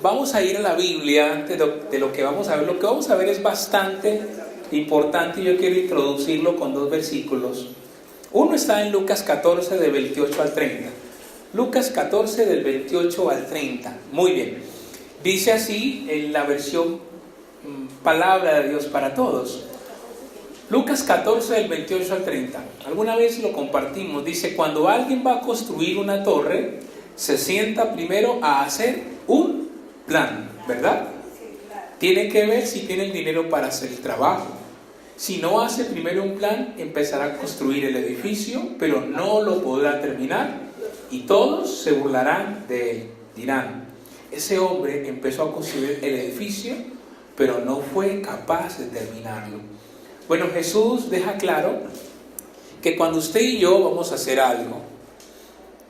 Vamos a ir a la Biblia de lo que vamos a ver. Lo que vamos a ver es bastante importante y yo quiero introducirlo con dos versículos. Uno está en Lucas 14, del 28 al 30. Lucas 14, del 28 al 30. Muy bien. Dice así en la versión Palabra de Dios para Todos. Lucas 14, del 28 al 30. Alguna vez lo compartimos. Dice: cuando alguien va a construir una torre, se sienta primero a hacer un plan, ¿verdad? Tiene que ver si tiene el dinero para hacer el trabajo. Si no hace primero un plan, empezará a construir el edificio, pero no lo podrá terminar y todos se burlarán de él. Dirán: ese hombre empezó a construir el edificio, pero no fue capaz de terminarlo. Bueno, Jesús deja claro que cuando usted y yo vamos a hacer algo,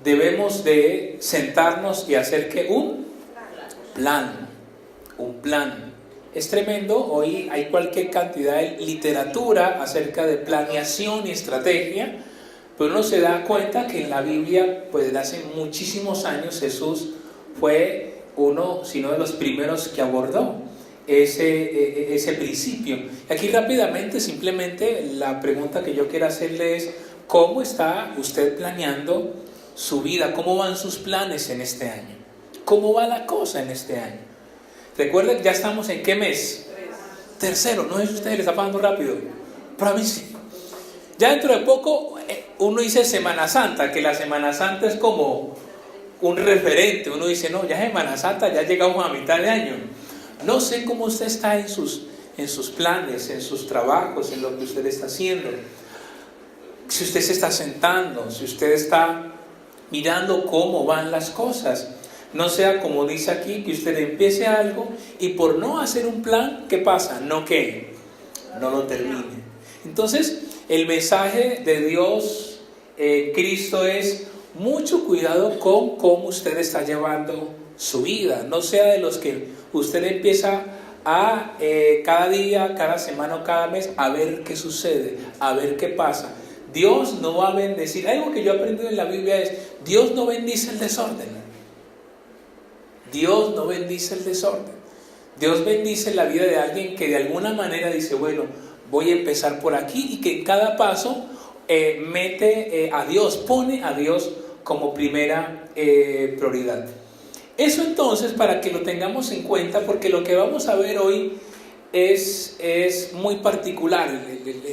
debemos de sentarnos y hacer que un plan. Es tremendo, hoy hay cualquier cantidad de literatura acerca de planeación y estrategia, pero uno se da cuenta que en la Biblia, pues desde hace muchísimos años, Jesús fue uno, sino de los primeros que abordó ese principio. Aquí rápidamente, simplemente la pregunta que yo quiero hacerle es: ¿cómo está usted planeando su vida? ¿Cómo van sus planes en este año? ¿Cómo va la cosa en este año? Recuerden que ya estamos en ¿qué mes? Tercero. No sé si a ustedes les está pasando rápido, pero a mí sí. Ya dentro de poco uno dice Semana Santa, que la Semana Santa es como un referente. Uno dice: no, ya es Semana Santa, ya llegamos a mitad de año. No sé cómo usted está en sus planes, en sus trabajos, en lo que usted está haciendo. Si usted se está sentando, si usted está mirando cómo van las cosas. No sea como dice aquí, que usted empiece algo y por no hacer un plan, ¿qué pasa? No lo termine. Entonces, el mensaje de Dios, Cristo, es mucho cuidado con cómo usted está llevando su vida. No sea de los que usted empieza a cada día, cada semana o cada mes a ver qué sucede, a ver qué pasa. Dios no va a bendecir. Algo que yo he aprendido en la Biblia es: Dios no bendice el desorden. Dios no bendice el desorden. Dios bendice la vida de alguien que de alguna manera dice: bueno, voy a empezar por aquí, y que en cada paso mete a Dios, pone a Dios como primera prioridad. Eso entonces, para que lo tengamos en cuenta, porque lo que vamos a ver hoy es muy particular.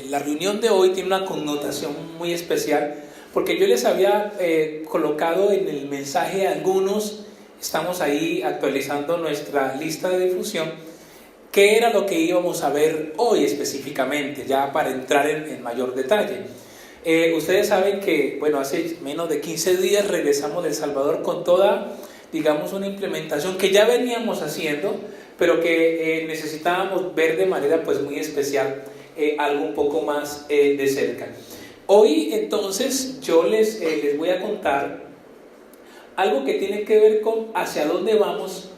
La reunión de hoy tiene una connotación muy especial, porque yo les había colocado en el mensaje a algunos. Estamos ahí actualizando nuestra lista de difusión, qué era lo que íbamos a ver hoy específicamente, ya para entrar en mayor detalle. Ustedes saben que, bueno, hace menos de 15 días regresamos de El Salvador con toda, digamos, una implementación que ya veníamos haciendo, pero que necesitábamos ver de manera pues muy especial, algo un poco más de cerca. Hoy entonces yo les voy a contar algo que tiene que ver con hacia dónde vamos,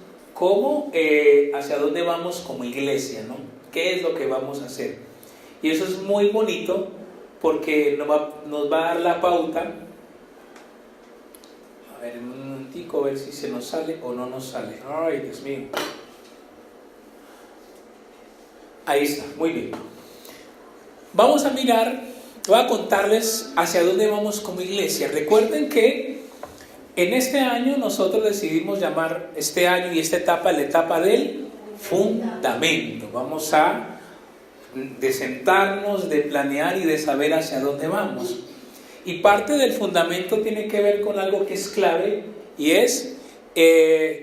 hacia dónde vamos como iglesia, ¿no? ¿Qué es lo que vamos a hacer? Y eso es muy bonito porque nos va a dar la pauta. A ver, un momentico, a ver si se nos sale o no nos sale. Ay, Dios mío. Ahí está, muy bien. Vamos a mirar, voy a contarles hacia dónde vamos como iglesia. Recuerden que en este año nosotros decidimos llamar este año y esta etapa la etapa del fundamento. Vamos a de sentarnos, de planear y de saber hacia dónde vamos. Y parte del fundamento tiene que ver con algo que es clave, y es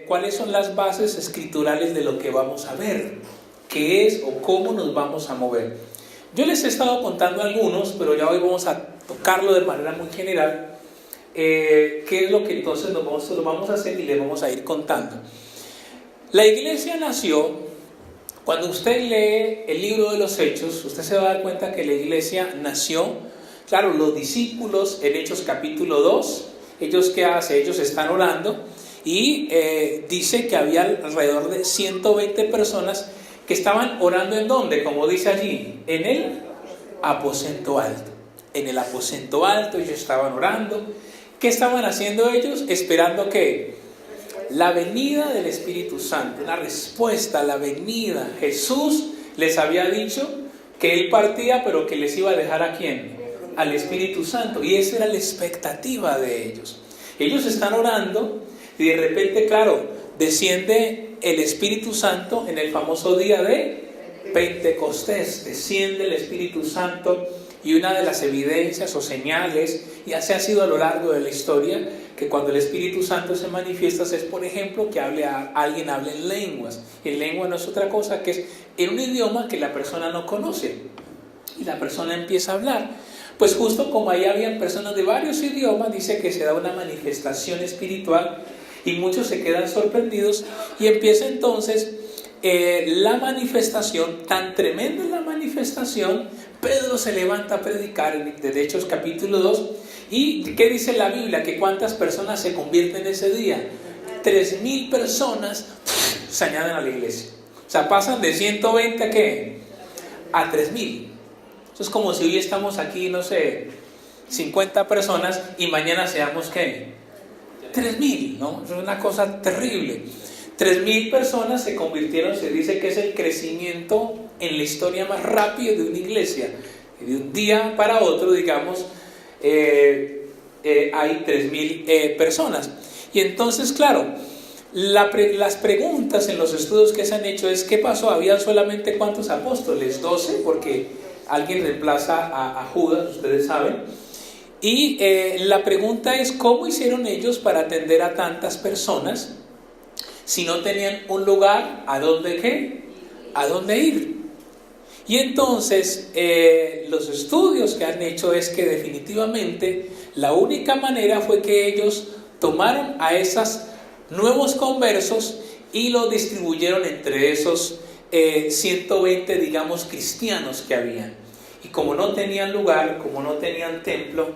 cuáles son las bases escriturales de lo que vamos a ver, qué es o cómo nos vamos a mover. Yo les he estado contando algunos, pero ya hoy vamos a tocarlo de manera muy general. ¿Qué es lo que entonces lo vamos a hacer y le vamos a ir contando? La iglesia nació, cuando usted lee el libro de los Hechos, usted se va a dar cuenta que la iglesia nació, claro, los discípulos en Hechos capítulo 2, ellos ¿qué hacen? Ellos están orando y dice que había alrededor de 120 personas que estaban orando ¿en dónde? Como dice allí, en el aposento alto. En el aposento alto ellos estaban orando. ¿Qué estaban haciendo ellos? Esperando que la venida del Espíritu Santo, una respuesta a la venida. Jesús les había dicho que Él partía, pero que les iba a dejar ¿a quién? Al Espíritu Santo. Y esa era la expectativa de ellos. Ellos están orando y de repente, claro, desciende el Espíritu Santo en el famoso día de Pentecostés. Desciende el Espíritu Santo y una de las evidencias o señales, y así ha sido a lo largo de la historia, que cuando el Espíritu Santo se manifiesta es, por ejemplo, que alguien hable en lenguas. Y en lengua no es otra cosa que es en un idioma que la persona no conoce. Y la persona empieza a hablar. Pues justo como ahí habían personas de varios idiomas, dice que se da una manifestación espiritual y muchos se quedan sorprendidos y empieza entonces la manifestación, tan tremenda es la manifestación. Pedro se levanta a predicar de Hechos capítulo 2. ¿Y qué dice la Biblia? Que cuántas personas se convierten ese día. 3,000 personas se añaden a la iglesia. O sea, pasan de 120 ¿a qué? A 3,000. Eso es como si hoy estamos aquí, no sé, 50 personas y mañana seamos ¿qué? 3,000, ¿no? Eso es una cosa terrible. 3,000 personas se convirtieron, se dice que es el crecimiento en la historia más rápido de una iglesia. De un día para otro, digamos, hay 3,000 personas. Y entonces, claro, las preguntas en los estudios que se han hecho es: ¿qué pasó? ¿Habían solamente cuántos apóstoles? 12, porque alguien reemplaza a Judas, ustedes saben. Y la pregunta es: ¿cómo hicieron ellos para atender a tantas personas si no tenían un lugar a dónde ¿qué? A dónde ir? Y entonces los estudios que han hecho es que definitivamente la única manera fue que ellos tomaron a esos nuevos conversos y los distribuyeron entre esos 120, digamos, cristianos que habían. Y como no tenían lugar, como no tenían templo,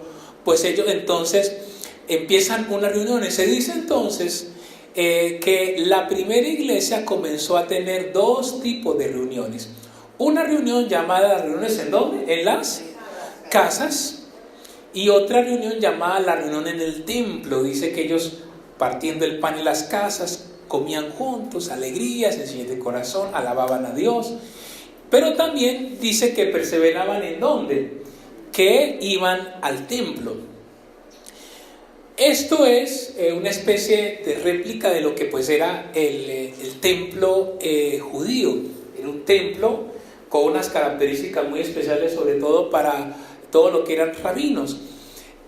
pues ellos entonces empiezan unas reuniones. Se dice entonces que la primera iglesia comenzó a tener dos tipos de reuniones. Una reunión llamada reuniones ¿en dónde? En las casas. Y otra reunión llamada la reunión en el templo. Dice que ellos, partiendo el pan en las casas, comían juntos, alegría, sencillez de corazón, alababan a Dios. Pero también dice que perseveraban ¿en dónde? Que iban al templo. Esto es una especie de réplica de lo que pues era el templo judío. Era un templo con unas características muy especiales, sobre todo para todo lo que eran rabinos.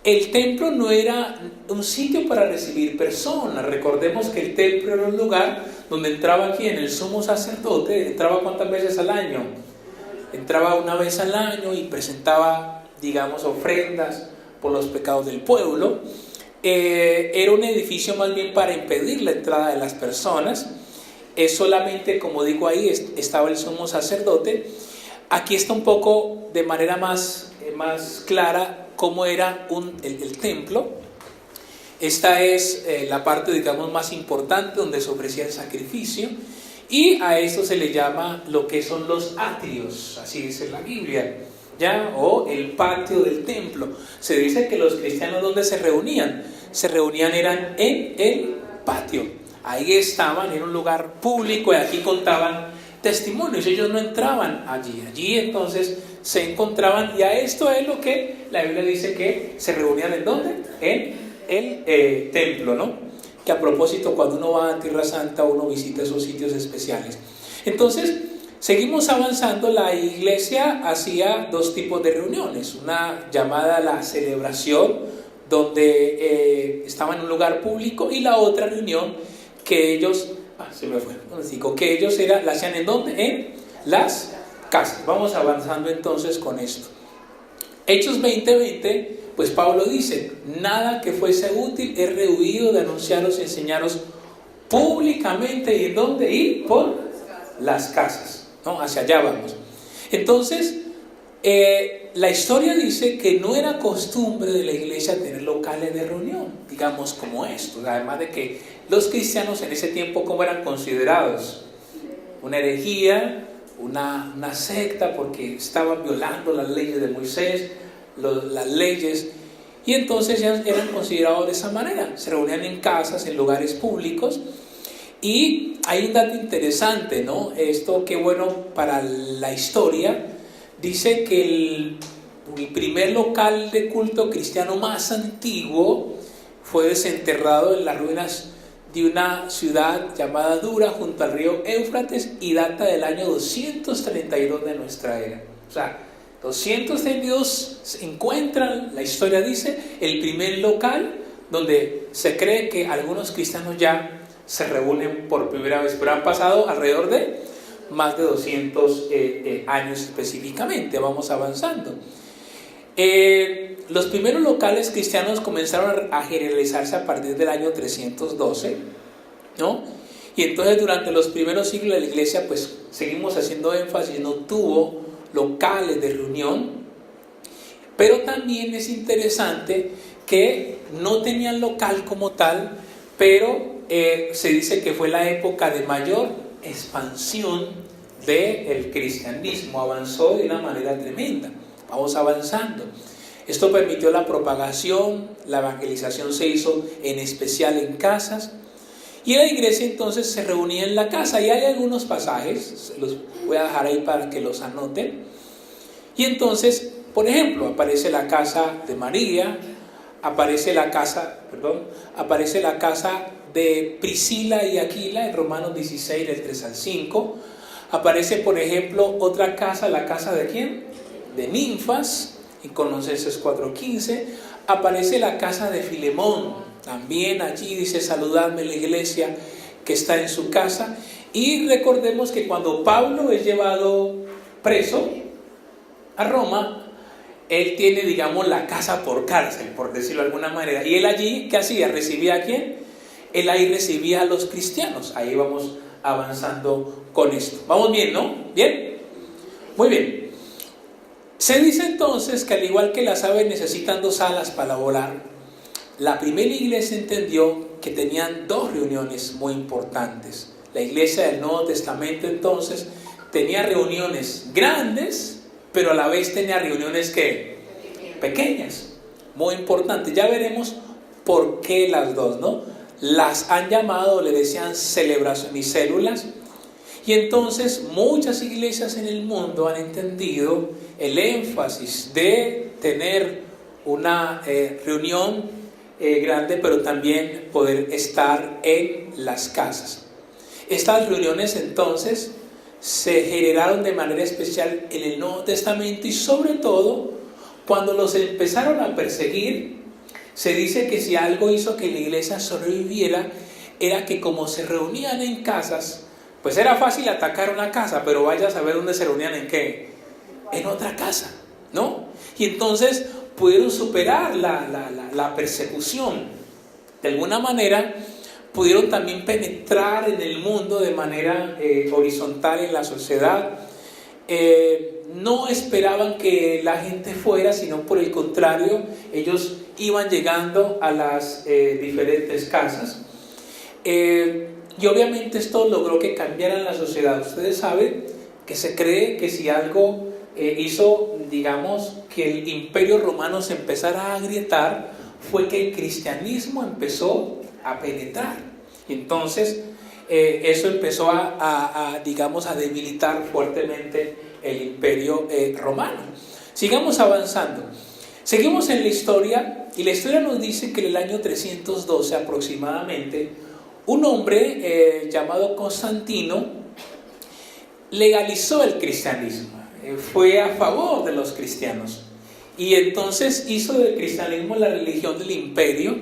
El templo no era un sitio para recibir personas. Recordemos que el templo era un lugar donde entraba ¿quién? El sumo sacerdote. ¿Entraba cuántas veces al año? Entraba una vez al año y presentaba, digamos, ofrendas por los pecados del pueblo. Era un edificio más bien para impedir la entrada de las personas. Solamente, como digo ahí, estaba el sumo sacerdote. Aquí está un poco de manera más clara cómo era el templo. Esta es la parte, digamos, más importante donde se ofrecía el sacrificio. Y a esto se le llama lo que son los atrios, así dice la Biblia, ¿ya? O el patio del templo. Se dice que los cristianos, ¿dónde se reunían? Se reunían eran en el patio. Ahí estaban, en un lugar público, y aquí contaban testimonios. Ellos no entraban allí. Allí entonces se encontraban, y a esto es lo que la Biblia dice que se reunían ¿en dónde? En el templo, ¿no? Que a propósito, cuando uno va a Tierra Santa, uno visita esos sitios especiales. Entonces, seguimos avanzando. La iglesia hacía dos tipos de reuniones. Una llamada la celebración, donde estaba en un lugar público, y la otra reunión que ellos, que ellos la hacían ¿en dónde? En las casas. Vamos avanzando entonces con esto. Hechos 20:20, pues Pablo dice: nada que fuese útil he rehuido de anunciaros y enseñaros públicamente. ¿Y en dónde? Ir por las casas, ¿no? Hacia allá vamos. Entonces, La historia dice que no era costumbre de la iglesia tener locales de reunión, digamos como estos. Además de que los cristianos en ese tiempo, ¿cómo eran considerados? Una herejía, una secta, porque estaban violando las leyes de Moisés, las leyes, y entonces ya eran considerados de esa manera. Se reunían en casas, en lugares públicos. Y hay un dato interesante, ¿no? Esto qué bueno para la historia. Dice que el primer local de culto cristiano más antiguo fue desenterrado en las ruinas de una ciudad llamada Dura, junto al río Éufrates, y data del año 232 de nuestra era. O sea, 232 se encuentran, la historia dice, el primer local donde se cree que algunos cristianos ya se reúnen por primera vez, pero han pasado alrededor de más de 200 años específicamente. Vamos avanzando. Los primeros locales cristianos comenzaron a generalizarse a partir del año 312, ¿no? Y entonces durante los primeros siglos de la iglesia, pues seguimos haciendo énfasis, no tuvo locales de reunión, pero también es interesante que no tenían local como tal, pero se dice que fue la época de mayor expansión del cristianismo. Avanzó de una manera tremenda. Vamos avanzando. Esto permitió la propagación, la evangelización se hizo en especial en casas, y la iglesia entonces se reunía en la casa. Y hay algunos pasajes, los voy a dejar ahí para que los anoten. Y entonces, por ejemplo, aparece la casa de María, aparece la casa de Priscila y Aquila en Romanos 16, del 3 al 5. Aparece, por ejemplo, otra casa, la casa de ¿quién? De Ninfas, en Colosenses 4:15. Aparece la casa de Filemón, también allí dice: saludadme la iglesia que está en su casa. Y recordemos que cuando Pablo es llevado preso a Roma, él tiene, digamos, la casa por cárcel, por decirlo de alguna manera. Y él allí, ¿qué hacía? ¿Recibía a quién? Él ahí recibía a los cristianos. Ahí vamos avanzando con esto. ¿Vamos bien, no? ¿Bien? Muy bien. Se dice entonces que al igual que las aves necesitan 2 alas para volar, la primera iglesia entendió que tenían 2 reuniones muy importantes. La iglesia del Nuevo Testamento entonces tenía reuniones grandes, pero a la vez tenía reuniones que pequeñas, muy importantes. Ya veremos por qué las dos, ¿no? Las han llamado, le decían celebración y células. Y entonces muchas iglesias en el mundo han entendido el énfasis de tener una reunión grande, pero también poder estar en las casas. Estas reuniones entonces se generaron de manera especial en el Nuevo Testamento, y sobre todo cuando los empezaron a perseguir. Se dice que si algo hizo que la iglesia sobreviviera era que como se reunían en casas, pues era fácil atacar una casa, pero vaya a saber dónde se reunían, en qué, en otra casa, ¿no? Y entonces pudieron superar la persecución. De alguna manera pudieron también penetrar en el mundo de manera horizontal en la sociedad. No esperaban que la gente fuera, sino por el contrario, ellos iban llegando a las diferentes casas. Y obviamente esto logró que cambiara la sociedad. Ustedes saben que se cree que si algo hizo, digamos, que el imperio romano se empezara a agrietar, fue que el cristianismo empezó a penetrar. Entonces eso empezó digamos, a debilitar fuertemente el imperio romano. Sigamos avanzando. Seguimos en la historia, y la historia nos dice que en el año 312 aproximadamente, un hombre llamado Constantino legalizó el cristianismo, fue a favor de los cristianos, y entonces hizo del cristianismo la religión del imperio.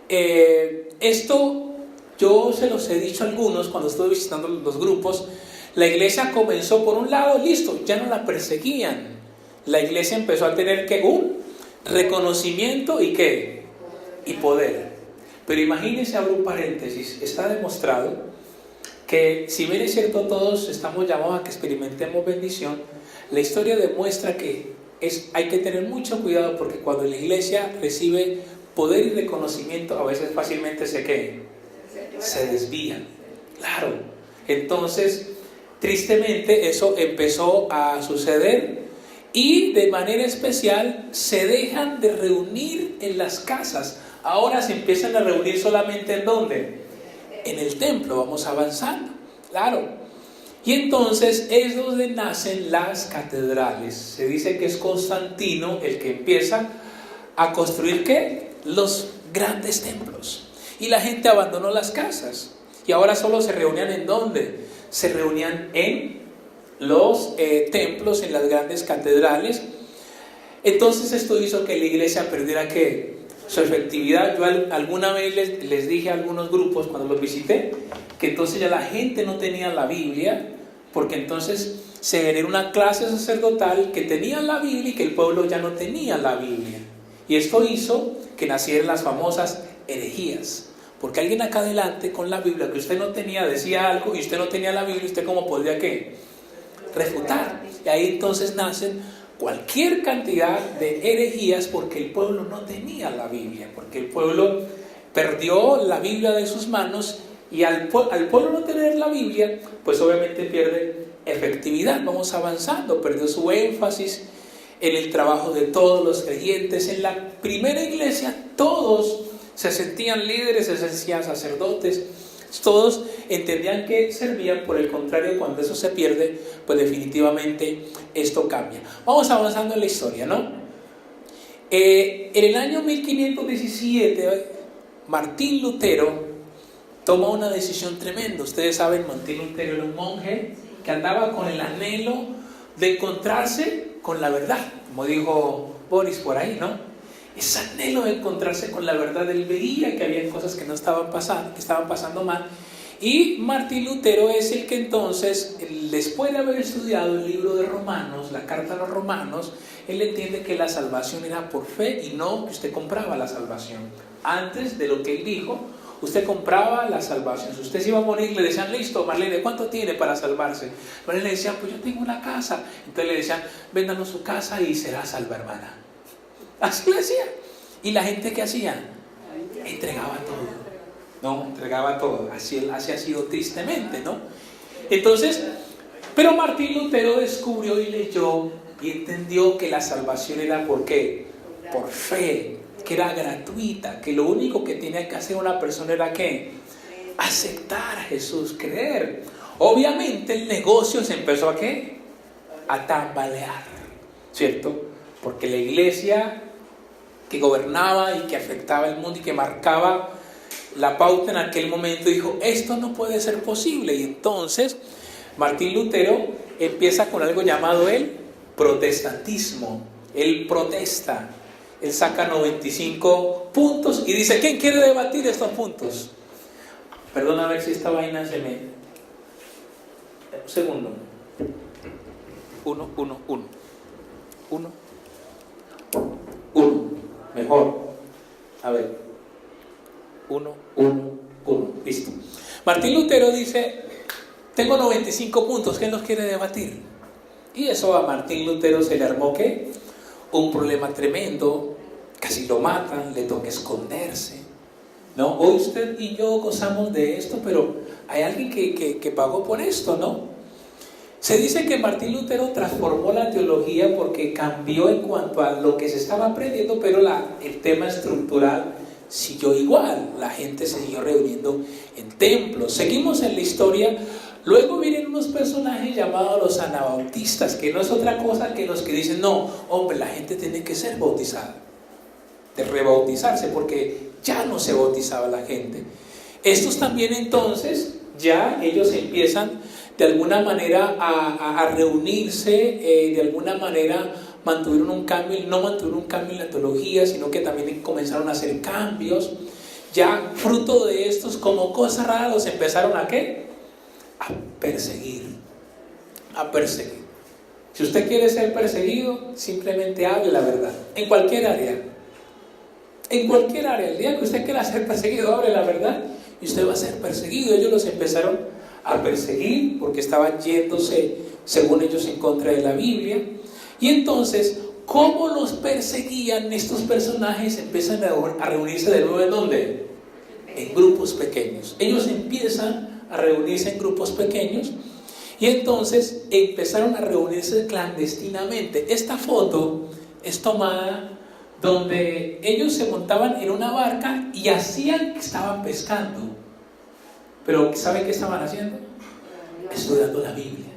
Esto yo se los he dicho a algunos cuando estuve visitando los grupos. La iglesia comenzó por un lado, listo, ya no la perseguían. La iglesia empezó a tener que un reconocimiento y qué, y poder. Pero imagínense, abro un paréntesis, está demostrado que si bien es cierto todos estamos llamados a que experimentemos bendición, La historia demuestra que hay que tener mucho cuidado, porque cuando la iglesia recibe poder y reconocimiento, a veces fácilmente se desvían. Claro. Entonces, tristemente, eso empezó a suceder, y de manera especial se dejan de reunir en las casas. Ahora se empiezan a reunir solamente ¿en dónde? En el templo. Vamos avanzando. Claro. Y entonces es donde nacen las catedrales. Se dice que es Constantino el que empieza a construir ¿qué? Los grandes templos. Y la gente abandonó las casas. Y ahora solo se reunían ¿en dónde? Se reunían en los templos, en las grandes catedrales. Entonces esto hizo que la iglesia perdiera ¿qué? Su efectividad. Yo alguna vez les dije a algunos grupos cuando los visité, que entonces ya la gente no tenía la Biblia, porque entonces se generó una clase sacerdotal que tenía la Biblia y que el pueblo ya no tenía la Biblia. Y esto hizo que nacieran las famosas herejías, porque alguien acá adelante con la Biblia que usted no tenía decía algo y usted no tenía la Biblia, ¿usted cómo podría qué? Refutar. Y ahí entonces nacen cualquier cantidad de herejías, porque el pueblo no tenía la Biblia, porque el pueblo perdió la Biblia de sus manos, y al pueblo no tener la Biblia, pues obviamente pierde efectividad. Vamos avanzando, perdió su énfasis en el trabajo de todos los creyentes. En la primera iglesia todos se sentían líderes, se sentían sacerdotes, todos entendían que servían. Por el contrario, cuando eso se pierde, pues definitivamente esto cambia. Vamos avanzando en la historia, ¿no? En el año 1517, Martín Lutero toma una decisión tremenda. Ustedes saben, Martín Lutero era un monje que andaba con el anhelo de encontrarse con la verdad, como dijo Boris por ahí, ¿no? Ese anhelo de encontrarse con la verdad. Él veía que había cosas que no estaban pasando, que estaban pasando mal. Y Martín Lutero es el que entonces, después de haber estudiado el libro de Romanos, la carta a los Romanos, él entiende que la salvación era por fe y no que usted compraba la salvación. Antes de lo que él dijo, usted compraba la salvación. Si usted se iba a morir, le decían, listo, Marlene, ¿cuánto tiene para salvarse? Marlene le decía, pues yo tengo una casa. Entonces le decían, véndanos su casa y será salva, hermana. Así le decía. ¿Y la gente qué hacía? Entregaba todo. No, entregaba todo. Así ha sido tristemente, ¿no? Entonces, pero Martín Lutero descubrió y leyó y entendió que la salvación era ¿por qué? Por fe, que era gratuita, que lo único que tenía que hacer una persona era ¿qué? Aceptar a Jesús, creer. Obviamente el negocio se empezó ¿a qué? A tambalear, ¿cierto? Porque la iglesia que gobernaba y que afectaba el mundo y que marcaba la pauta en aquel momento dijo, esto no puede ser posible. Y entonces Martín Lutero empieza con algo llamado el protestantismo. Él protesta, él saca 95 puntos y dice, ¿quién quiere debatir estos puntos? Perdón, a ver si esta vaina se me... Un segundo. Uno. Mejor. A ver. Uno. Listo. Martín Lutero dice, tengo 95 puntos, ¿quién los quiere debatir? Y eso a Martín Lutero se le armó ¿qué? Un problema tremendo, casi lo matan, le toca esconderse, ¿no? Hoy usted y yo gozamos de esto, pero hay alguien que pagó por esto, ¿no? Se dice que Martín Lutero transformó la teología porque cambió en cuanto a lo que se estaba aprendiendo, pero el tema estructural siguió igual. La gente se siguió reuniendo en templos. Seguimos en la historia. Luego vienen unos personajes llamados los anabautistas, que no es otra cosa que los que dicen, no, hombre, la gente tiene que ser bautizada, de rebautizarse, porque ya no se bautizaba la gente. Estos también entonces, ya ellos empiezan de alguna manera a reunirse, de alguna manera mantuvieron un cambio, no mantuvieron un cambio en la teología, sino que también comenzaron a hacer cambios. Ya fruto de estos, como cosas raras, los empezaron ¿a qué? A perseguir. Si usted quiere ser perseguido, simplemente hable la verdad, en cualquier área. El día que usted quiera ser perseguido, hable la verdad y usted va a ser perseguido. Ellos los empezaron a perseguir porque estaban yéndose, según ellos, en contra de la Biblia. Y entonces, ¿cómo los perseguían estos personajes? Empiezan a reunirse de nuevo, ¿en dónde? En grupos pequeños. Ellos empiezan a reunirse en grupos pequeños y entonces empezaron a reunirse clandestinamente. Esta foto es tomada donde ellos se montaban en una barca y hacían que estaban pescando. Pero ¿saben qué estaban haciendo? Estudiando la Biblia.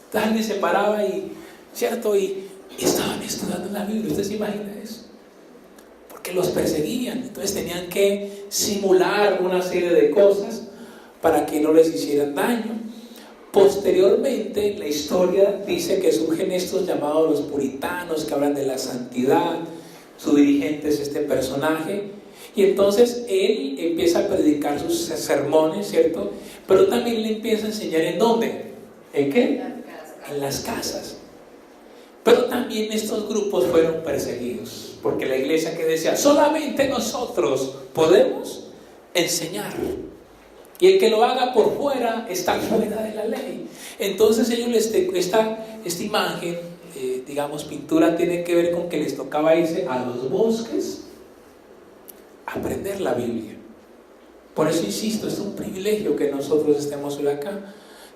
Entonces alguien se paraba y, ¿cierto? Y estaban estudiando la Biblia. ¿Usted se imagina eso? Porque los perseguían. Entonces tenían que simular una serie de cosas para que no les hicieran daño. Posteriormente, la historia dice que surgen estos llamados los puritanos, que hablan de la santidad. Su dirigente es este personaje. Y entonces él empieza a predicar sus sermones, ¿cierto? Pero también le empieza a enseñar ¿en dónde? ¿En qué? En las casas. Pero también estos grupos fueron perseguidos, porque la iglesia que decía, solamente nosotros podemos enseñar. Y el que lo haga por fuera está fuera de la ley. Entonces ellos esta imagen, digamos, pintura, tiene que ver con que les tocaba irse a los bosques a aprender la Biblia. Por eso insisto, es un privilegio que nosotros estemos hoy acá.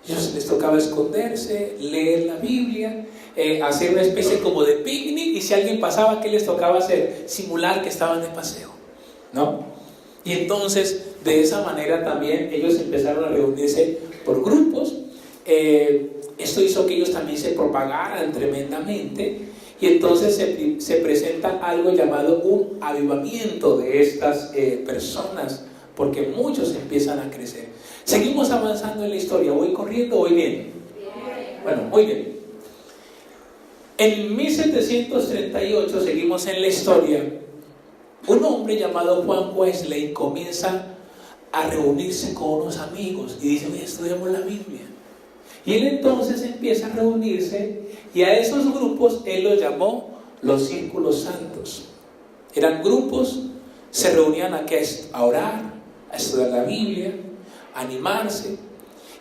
Ellos les tocaba esconderse, leer la Biblia, hacer una especie como de picnic, y si alguien pasaba, ¿qué les tocaba hacer? Simular que estaban de paseo, ¿no? Y entonces, de esa manera también ellos empezaron a reunirse por grupos. Esto hizo que ellos también se propagaran tremendamente, y entonces se presenta algo llamado un avivamiento de estas personas, porque muchos empiezan a crecer. Seguimos avanzando en la historia. ¿Voy corriendo o voy bien? Bueno, muy bien. En 1738, seguimos en la historia, un hombre llamado Juan Wesley comienza a reunirse con unos amigos y dice, oye, estudiamos la Biblia. Y él entonces empieza a reunirse, y a esos grupos él los llamó los círculos santos. Eran grupos, se reunían aquí a orar, a estudiar la Biblia, a animarse.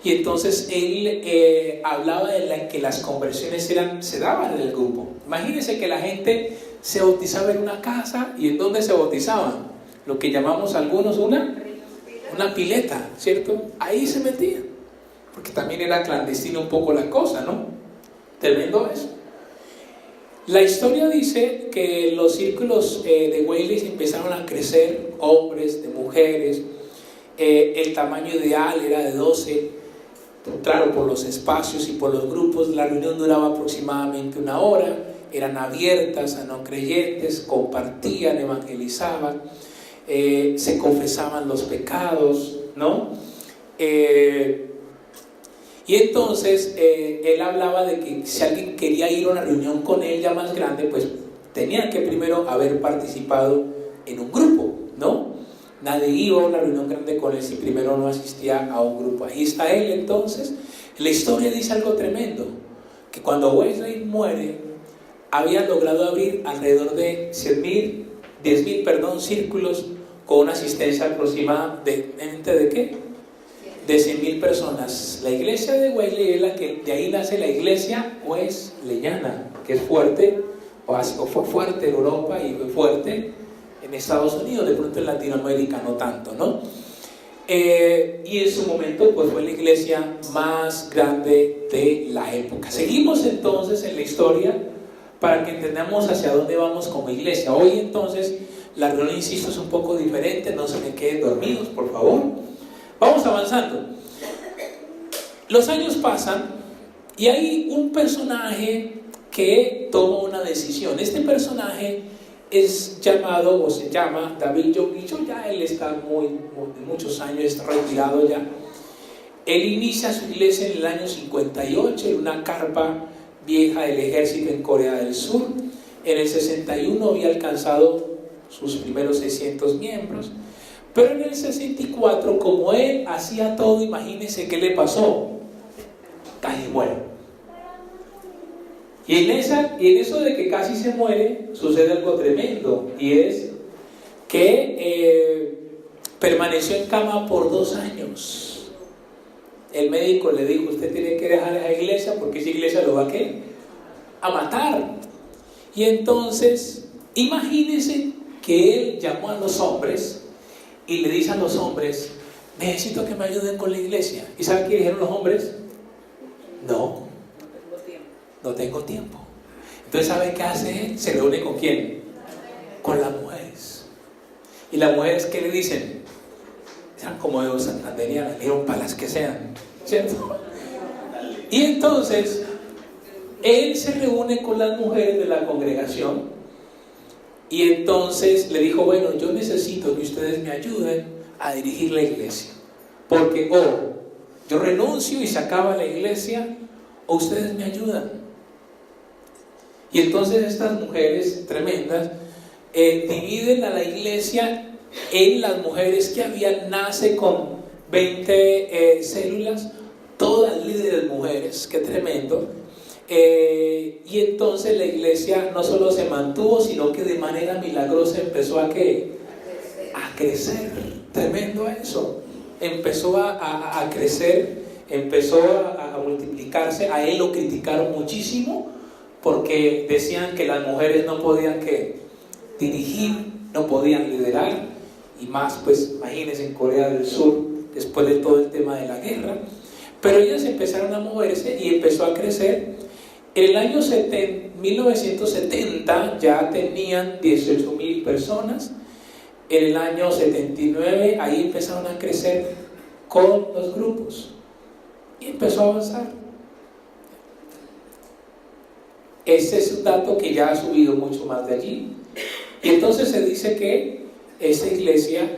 Y entonces él hablaba de que las conversiones se daban en el grupo. Imagínense que la gente se bautizaba en una casa. ¿Y en dónde se bautizaban? Lo que llamamos algunos una pileta, ¿cierto? Ahí se metían, porque también era clandestino un poco la cosa, ¿no? Tremendo eso. La historia dice que los círculos de Wesley empezaron a crecer, hombres, de mujeres. El tamaño ideal era de 12. Claro, por los espacios y por los grupos, la reunión duraba aproximadamente 1 hora. Eran abiertas a no creyentes, compartían, evangelizaban, se confesaban los pecados, ¿no? Y entonces él hablaba de que si alguien quería ir a una reunión con él ya más grande, pues tenía que primero haber participado en un grupo, ¿no? Nadie iba a una reunión grande con él si primero no asistía a un grupo. Ahí está él entonces. La historia dice algo tremendo, que cuando Wesley muere, había logrado abrir alrededor de 10.000 círculos con una asistencia aproximadamente ¿de qué? De 100.000 personas. La iglesia de Wesley es la que, de ahí nace la iglesia wesleyana, que es fuerte, o fue fuerte en Europa y fue fuerte en Estados Unidos, de pronto en Latinoamérica no tanto, ¿no? Y en su momento pues fue la iglesia más grande de la época. Seguimos entonces en la historia para que entendamos hacia dónde vamos como iglesia. Hoy entonces la reunión, insisto, es un poco diferente, no se me queden dormidos, por favor. Vamos avanzando. Los años pasan y hay un personaje que toma una decisión. Este personaje es llamado, o se llama David Yoguillo. Ya él está de muchos años, está retirado ya. Él inicia su iglesia en el año 58 en una carpa vieja del ejército en Corea del Sur. En el 61 había alcanzado sus primeros 600 miembros. Pero en el 64, como él hacía todo, imagínense qué le pasó. Casi muere. Y en eso de que casi se muere, sucede algo tremendo, y es que permaneció en cama por 2 años. el médico le dijo: usted tiene que dejar esa iglesia porque esa iglesia lo va ¿a qué? A matar. Y entonces, imagínense que él llamó a los hombres y le dice a los hombres: necesito que me ayuden con la iglesia. ¿Y saben qué dijeron los hombres? No tengo tiempo. Entonces, ¿sabe qué hace él? ¿Se reúne con quién? Con las mujeres. ¿Y las mujeres qué le dicen? Sean como de Santandería, le para las que sean, ¿cierto? Y entonces él se reúne con las mujeres de la congregación y entonces le dijo: bueno, yo necesito que ustedes me ayuden a dirigir la iglesia, porque o yo renuncio y se acaba la iglesia, o ustedes me ayudan. Y entonces estas mujeres tremendas dividen a la iglesia en las mujeres que habían, nace con 20 células, todas líderes mujeres, qué tremendo. Y entonces la iglesia no solo se mantuvo, sino que de manera milagrosa empezó a ¿qué? A crecer. Tremendo eso. Empezó a crecer, empezó a multiplicarse. A él lo criticaron muchísimo porque decían que las mujeres no podían ¿qué? Dirigir, no podían liderar. Y más, pues imagínense, en Corea del Sur, después de todo el tema de la guerra. Pero ellas empezaron a moverse y empezó a crecer. En el año 1970 ya tenían 18,000 personas. En el año 79 ahí empezaron a crecer con los grupos y empezó a avanzar. Este es un dato que ya ha subido mucho más de allí. Y entonces se dice que esta iglesia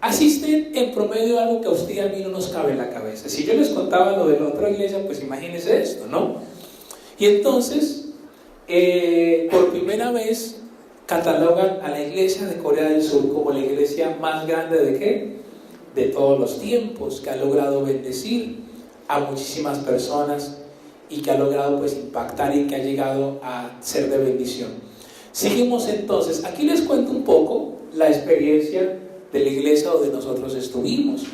asisten en promedio a algo que a usted y a mí no nos cabe en la cabeza. Si yo les contaba lo de la otra iglesia, pues imagínense esto, ¿no? Y entonces, por primera vez, catalogan a la iglesia de Corea del Sur como la iglesia más grande ¿de qué? De todos los tiempos, que ha logrado bendecir a muchísimas personas y que ha logrado pues impactar y que ha llegado a ser de bendición. Seguimos entonces, aquí les cuento un poco la experiencia de la iglesia donde nosotros estuvimos.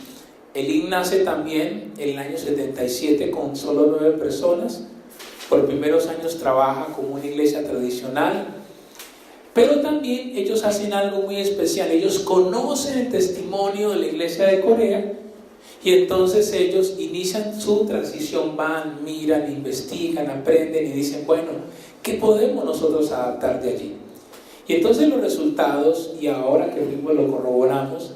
El IN nace también en el año 77 con solo 9 personas. Por primeros años trabaja como una iglesia tradicional, pero también ellos hacen algo muy especial. Ellos conocen el testimonio de la iglesia de Corea y entonces ellos inician su transición, van, miran, investigan, aprenden y dicen: bueno, ¿qué podemos nosotros adaptar de allí? Y entonces los resultados, y ahora que mismo lo corroboramos,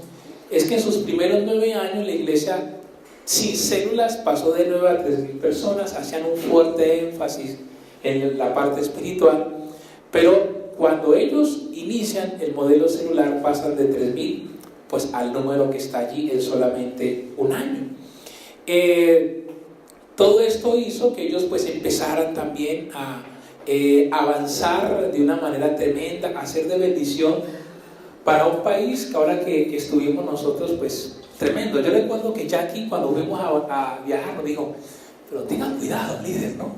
es que en sus primeros 9 años la iglesia sin células pasó de 9 a 3,000 personas. Hacían un fuerte énfasis en la parte espiritual, pero cuando ellos inician el modelo celular pasan de 3,000 pues al número que está allí en solamente un año. Todo esto hizo que ellos pues empezaran también a avanzar de una manera tremenda, a ser de bendición para un país que ahora que estuvimos nosotros, pues tremendo. Yo recuerdo que Jackie, cuando fuimos a viajar, nos dijo: pero tengan cuidado, líder, ¿no?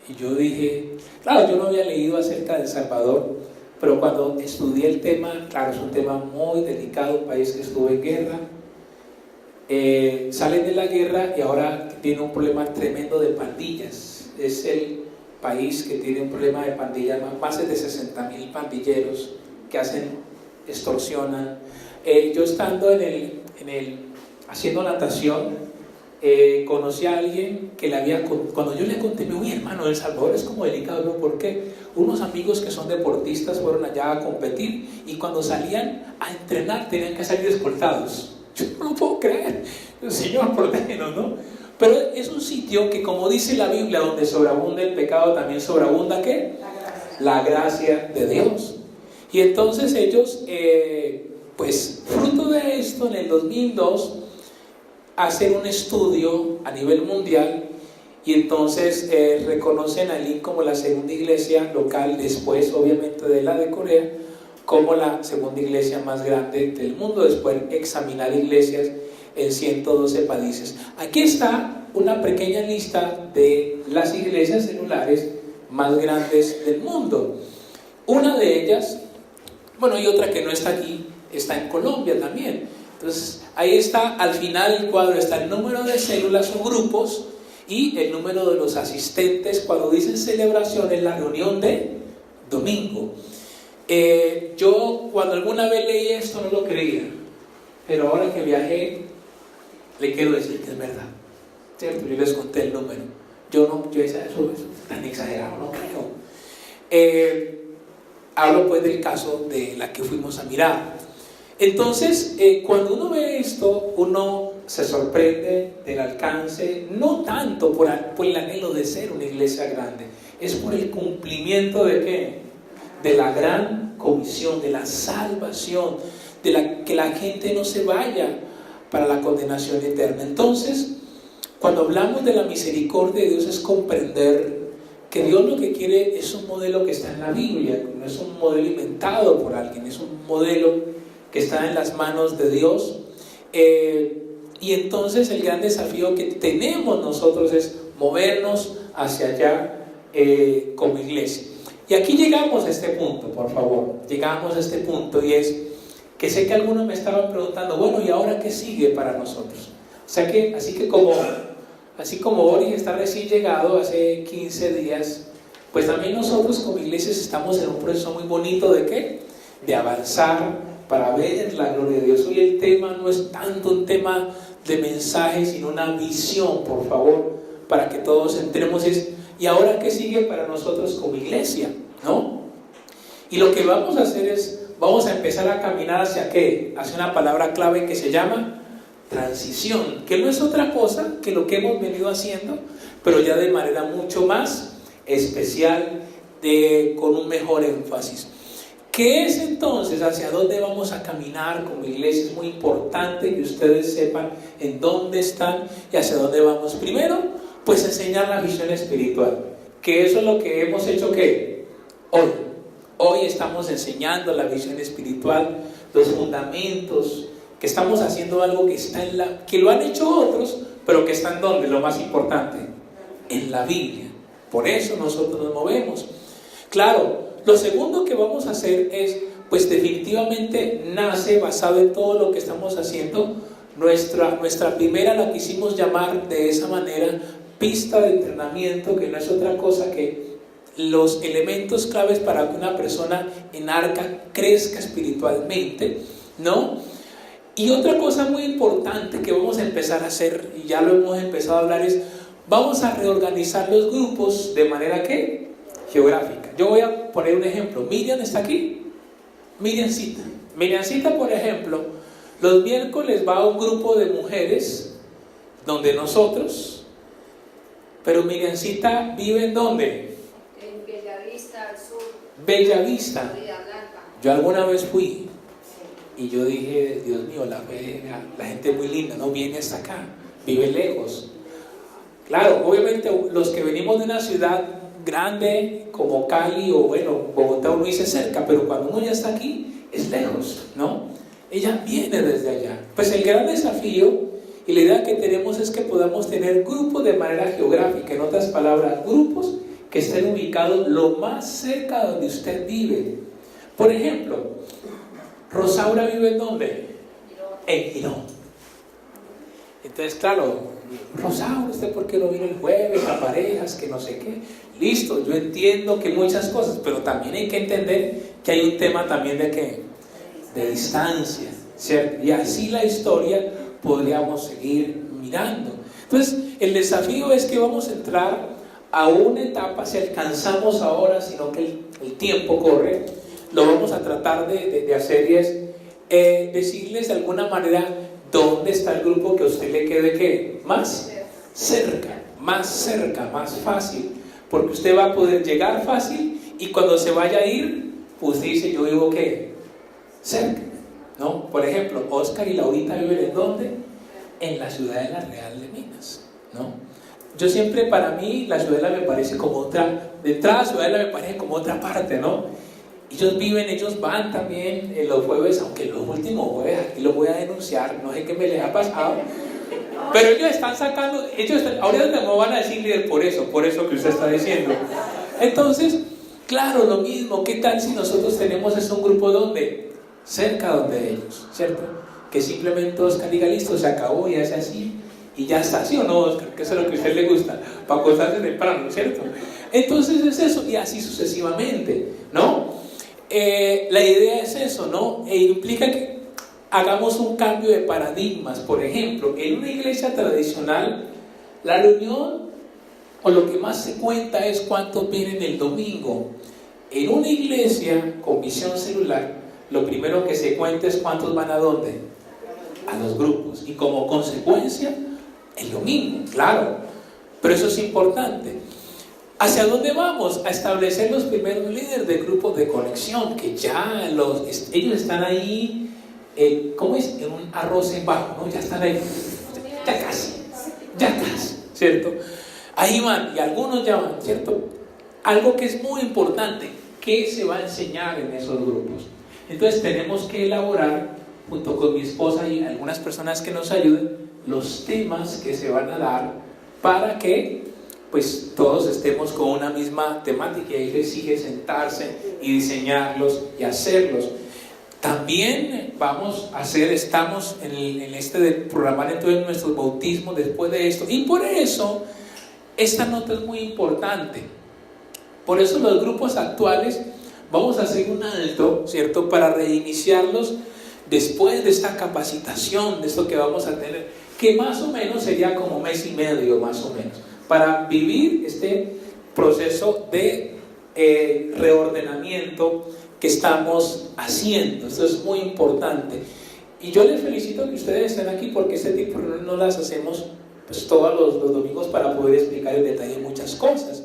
Y yo dije, claro, yo no había leído acerca de El Salvador, pero cuando estudié el tema, claro, es un tema muy delicado, un país que estuvo en guerra, salen de la guerra y ahora tiene un problema tremendo de pandillas. Es el país que tiene un problema de pandillas, más de 60,000 pandilleros que extorsionan. Yo estando haciendo natación, conocí a alguien que cuando yo le conté, mi hermano, El Salvador es como delicado, ¿no? Porque unos amigos que son deportistas fueron allá a competir y cuando salían a entrenar tenían que salir escoltados. Yo no lo puedo creer. Señor, protégenos, ¿no? Pero es un sitio que, como dice la Biblia, donde sobreabunda el pecado, también sobreabunda ¿qué? La gracia de Dios. Y entonces ellos, pues fruto de esto, en el 2002 hacen un estudio a nivel mundial y entonces reconocen a Lin como la segunda iglesia local, después obviamente de la de Corea, como la segunda iglesia más grande del mundo, después de examinar iglesias en 112 países. Aquí está una pequeña lista de las iglesias celulares más grandes del mundo. Una de ellas, bueno, y otra que no está aquí, está en Colombia también. Entonces, ahí está, al final del cuadro está el número de células o grupos y el número de los asistentes. Cuando dicen celebración, es la reunión de domingo. Yo cuando alguna vez leí esto no lo creía, pero ahora que viajé le quiero decir que es verdad, ¿cierto? Yo les conté el número. Yo decía, eso es tan exagerado, no creo. Hablo pues del caso de la que fuimos a mirar. Entonces, cuando uno ve esto, uno se sorprende del alcance, no tanto por el anhelo de ser una iglesia grande, es por el cumplimiento de ¿qué? De la gran comisión, de la salvación, que la gente no se vaya para la condenación eterna. Entonces, cuando hablamos de la misericordia de Dios, es comprender que Dios lo que quiere es un modelo que está en la Biblia, no es un modelo inventado por alguien, es un modelo que está en las manos de Dios. Y entonces el gran desafío que tenemos nosotros es movernos hacia allá como iglesia. Y aquí llegamos a este punto, por favor, llegamos a este punto, y es que sé que algunos me estaban preguntando, bueno, ¿y ahora qué sigue para nosotros? O sea que, así como Boris está recién llegado hace 15 días, pues también nosotros como iglesias estamos en un proceso muy bonito de ¿qué? De avanzar para ver la gloria de Dios. Hoy el tema no es tanto un tema de mensaje, sino una visión, por favor, para que todos entremos. ¿Y ahora qué sigue para nosotros como iglesia? ¿No? Y lo que vamos a hacer es, vamos a empezar a caminar hacia ¿qué? Hacia una palabra clave que se llama transición, que no es otra cosa que lo que hemos venido haciendo, pero ya de manera mucho más especial, con un mejor énfasis. ¿Qué es entonces? ¿Hacia dónde vamos a caminar como iglesia? Es muy importante que ustedes sepan en dónde están y hacia dónde vamos. Primero, pues enseñar la visión espiritual, que eso es lo que hemos hecho ¿qué? Hoy estamos enseñando la visión espiritual, los fundamentos, que estamos haciendo algo que está que lo han hecho otros, pero que está en ¿dónde? Lo más importante, en la Biblia. Por eso nosotros nos movemos. Claro, lo segundo que vamos a hacer es, pues definitivamente nace basado en todo lo que estamos haciendo. Nuestra primera la quisimos llamar de esa manera, pista de entrenamiento, que no es otra cosa que los elementos claves para que una persona en Arca crezca espiritualmente, ¿no? Y otra cosa muy importante que vamos a empezar a hacer, y ya lo hemos empezado a hablar, es vamos a reorganizar los grupos de manera ¿qué? Geográfica. Yo voy a poner un ejemplo. Miriam está aquí. Miriamcita, por ejemplo, los miércoles va a un grupo de mujeres donde nosotros, pero Miriamcita vive ¿en dónde? En Bellavista, al sur. Bellavista. Yo alguna vez fui y yo dije, Dios mío, la gente es muy linda, no viene hasta acá, vive lejos. Claro, obviamente los que venimos de una ciudad grande como Cali o bueno, Bogotá, uno dice cerca, pero cuando uno ya está aquí es lejos, ¿no? Ella viene desde allá. Pues el gran desafío y la idea que tenemos es que podamos tener grupos de manera geográfica, en otras palabras, grupos que estén ubicados lo más cerca de donde usted vive. Por ejemplo, Rosaura vive ¿en dónde? En Girón. Entonces, claro, Rosaura, ¿usted por qué no vino el jueves a parejas, que no sé qué? Listo, yo entiendo que muchas cosas, pero también hay que entender que hay un tema también de ¿qué? De distancia, ¿cierto? Y así la historia podríamos seguir mirando. Entonces, el desafío es que vamos a entrar a una etapa, si alcanzamos ahora, sino que el tiempo corre, lo vamos a tratar de hacer, y es decirles de alguna manera dónde está el grupo que a usted le quede ¿qué? Más cerca, más fácil, porque usted va a poder llegar fácil y cuando se vaya a ir, pues dice, yo vivo ¿qué? Cerca, ¿no? Por ejemplo, Oscar y Laurita viven ¿en dónde? En la Ciudadela Real de Minas, ¿no? Yo siempre, para mí, la Ciudadela me parece como otra, de entrada Ciudadela me parece como otra parte, ¿no? Ellos van también en los jueves, aunque los últimos jueves, aquí los voy a denunciar, no sé qué me les ha pasado, pero ellos están sacando, ahorita me van a decir líder por eso que usted está diciendo. Entonces, claro, lo mismo, ¿qué tal si nosotros tenemos un grupo donde? Cerca donde ellos, ¿cierto? que simplemente Oscar diga listo, se acabó y hace así y ya está, ¿sí o no, Oscar? Que eso es lo que a usted le gusta, para acostarse temprano, ¿cierto? Entonces es eso, y así sucesivamente, ¿no? La idea es eso, ¿no? Implica que hagamos un cambio de paradigmas. Por ejemplo, en una iglesia tradicional, la reunión o lo que más se cuenta es cuántos vienen el domingo. En una iglesia con visión celular, lo primero que se cuenta es cuántos van a dónde, a los grupos, y como consecuencia el domingo, claro, pero eso es importante. ¿Hacia dónde vamos? A establecer los primeros líderes de grupos de conexión, que ya ellos están ahí, ¿cómo es? En un arroz en bajo, ¿no? Ya están ahí, ya casi, ¿cierto? Ahí van, y algunos ya van, ¿cierto? Algo que es muy importante, ¿qué se va a enseñar en esos grupos? Entonces tenemos que elaborar, junto con mi esposa y algunas personas que nos ayuden, los temas que se van a dar para que pues todos estemos con una misma temática, y ahí se exige sentarse y diseñarlos y hacerlos. También estamos en este de programar entonces nuestros bautismos después de esto, y por eso esta nota es muy importante. Por eso los grupos actuales vamos a hacer un alto, ¿cierto?, para reiniciarlos después de esta capacitación, de esto que vamos a tener, que más o menos sería como mes y medio, más o menos, para vivir este proceso de reordenamiento que estamos haciendo. Esto es muy importante. Y yo les felicito que ustedes estén aquí, porque este tipo de reuniones no las hacemos pues todos los domingos para poder explicar en detalle muchas cosas.